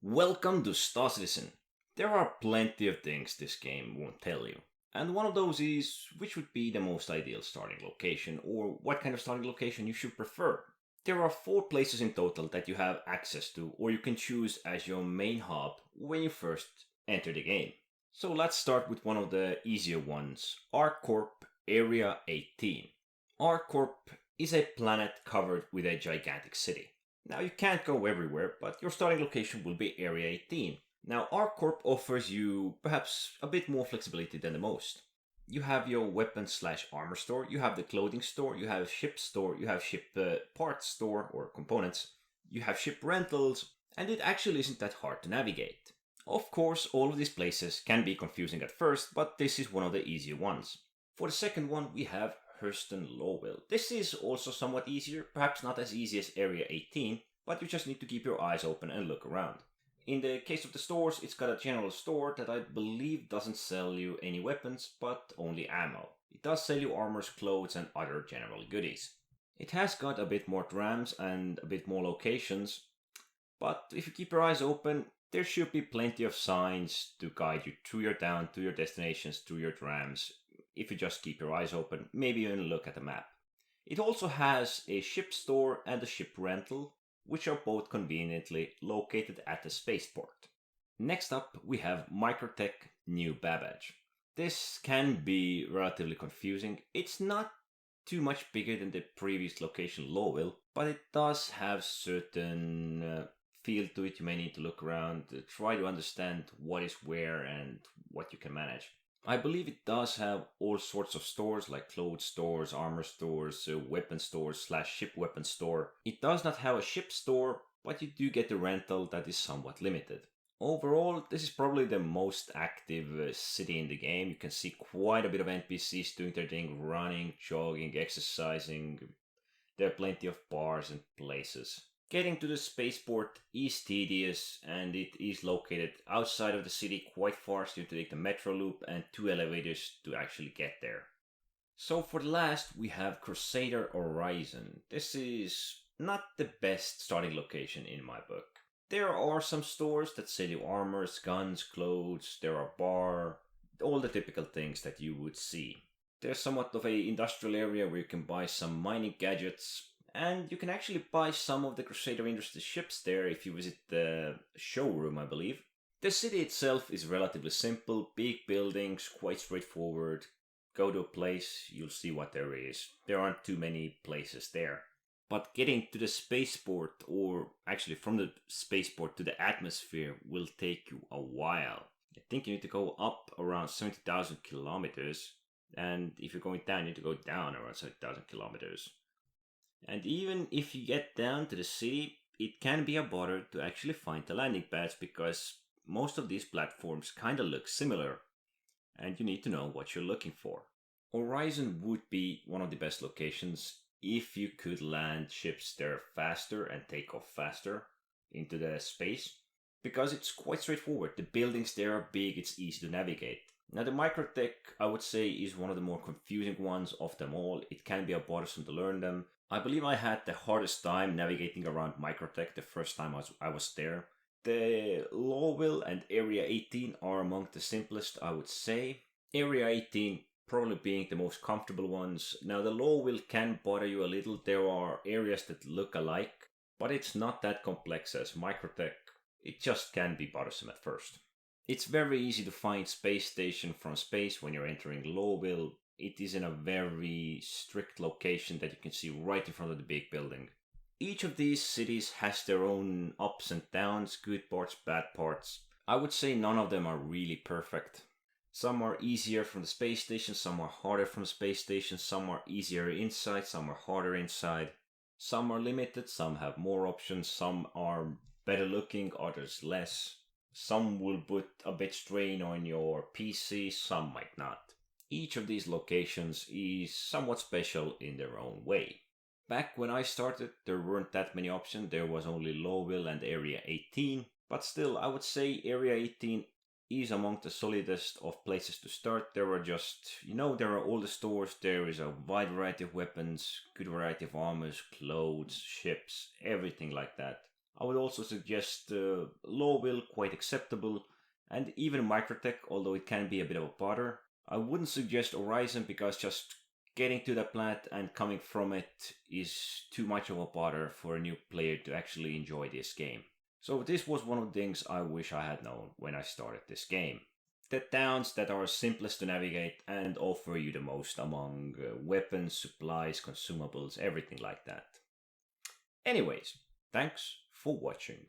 Welcome to Star Citizen. There are plenty of things this game won't tell you. And one of those is which would be the most ideal starting location, or what kind of starting location you should prefer. There are 4 places in total that you have access to, or you can choose as your main hub when you first enter the game. So let's start with one of the easier ones, ArcCorp Area 18. ArcCorp is a planet covered with a gigantic city. Now you can't go everywhere, but your starting location will be Area 18. Now ArcCorp offers you perhaps a bit more flexibility than the most. You have your weapons slash armor store, you have the clothing store, you have ship store, you have ship parts store or components, you have ship rentals, and it actually isn't that hard to navigate. Of course, all of these places can be confusing at first, but this is one of the easier ones. For the second one, we have Hurston Lowell. This is also somewhat easier, perhaps not as easy as Area 18, but you just need to keep your eyes open and look around. In the case of the stores, it's got a general store that I believe doesn't sell you any weapons, but only ammo. It does sell you armors, clothes, and other general goodies. It has got a bit more drams and a bit more locations, but if you keep your eyes open, there should be plenty of signs to guide you through your down, to your destinations, through your drams, if you just keep your eyes open, maybe even look at the map. It also has a ship store and a ship rental, which are both conveniently located at the spaceport. Next up, we have Microtech New Babbage. This can be relatively confusing. It's not too much bigger than the previous location Lowell, but it does have certain feel to it. You may need to look around, try to understand what is where and what you can manage. I believe it does have all sorts of stores like clothes stores, armor stores, weapon stores slash ship weapon store. It does not have a ship store, but you do get the rental that is somewhat limited. Overall, this is probably the most active city in the game. You can see quite a bit of NPCs doing their thing, running, jogging, exercising. There are plenty of bars and places. Getting to the spaceport is tedious, and it is located outside of the city quite far, so you have to take the metro loop and 2 elevators to actually get there. So for the last, we have Crusader Horizon. This is not the best starting location in my book. There are some stores that sell you armors, guns, clothes, there are bar, all the typical things that you would see. There's somewhat of a industrial area where you can buy some mining gadgets, and you can actually buy some of the Crusader Industries ships there if you visit the showroom, I believe. The city itself is relatively simple, big buildings, quite straightforward. Go to a place, you'll see what there is. There aren't too many places there. But getting to the spaceport, or actually from the spaceport to the atmosphere, will take you a while. I think you need to go up around 70,000 kilometers, and if you're going down, you need to go down around 70,000 kilometers. And even if you get down to the city, it can be a bother to actually find the landing pads because most of these platforms kind of look similar, and you need to know what you're looking for. Horizon would be one of the best locations if you could land ships there faster and take off faster into the space, because it's quite straightforward. The buildings there are big, it's easy to navigate. Now the Microtech, I would say, is one of the more confusing ones of them all. It can be a bothersome to learn them. I believe I had the hardest time navigating around Microtech the first time I was there. The Lowell and Area 18 are among the simplest, I would say. Area 18 probably being the most comfortable ones. Now the Lowell can bother you a little. There are areas that look alike, but it's not that complex as Microtech. It just can be bothersome at first. It's very easy to find space station from space when you're entering Lowell. It is in a very strict location that you can see right in front of the big building. Each of these cities has their own ups and downs, good parts, bad parts. I would say none of them are really perfect. Some are easier from the space station, some are harder from the space station, some are easier inside, some are harder inside. Some are limited, some have more options, some are better looking, others less. Some will put a bit strain on your PC, some might not. Each of these locations is somewhat special in their own way. Back when I started, there weren't that many options. There was only Lowell and Area 18, but still, I would say Area 18 is among the solidest of places to start. There are just, there are all the stores, there is a wide variety of weapons, good variety of armors, clothes, ships, everything like that. I would also suggest Lowville, quite acceptable, and even Microtech, although it can be a bit of a bother. I wouldn't suggest Horizon because just getting to the planet and coming from it is too much of a bother for a new player to actually enjoy this game. So this was one of the things I wish I had known when I started this game. The towns that are simplest to navigate and offer you the most among weapons, supplies, consumables, everything like that. Anyways, thanks for watching.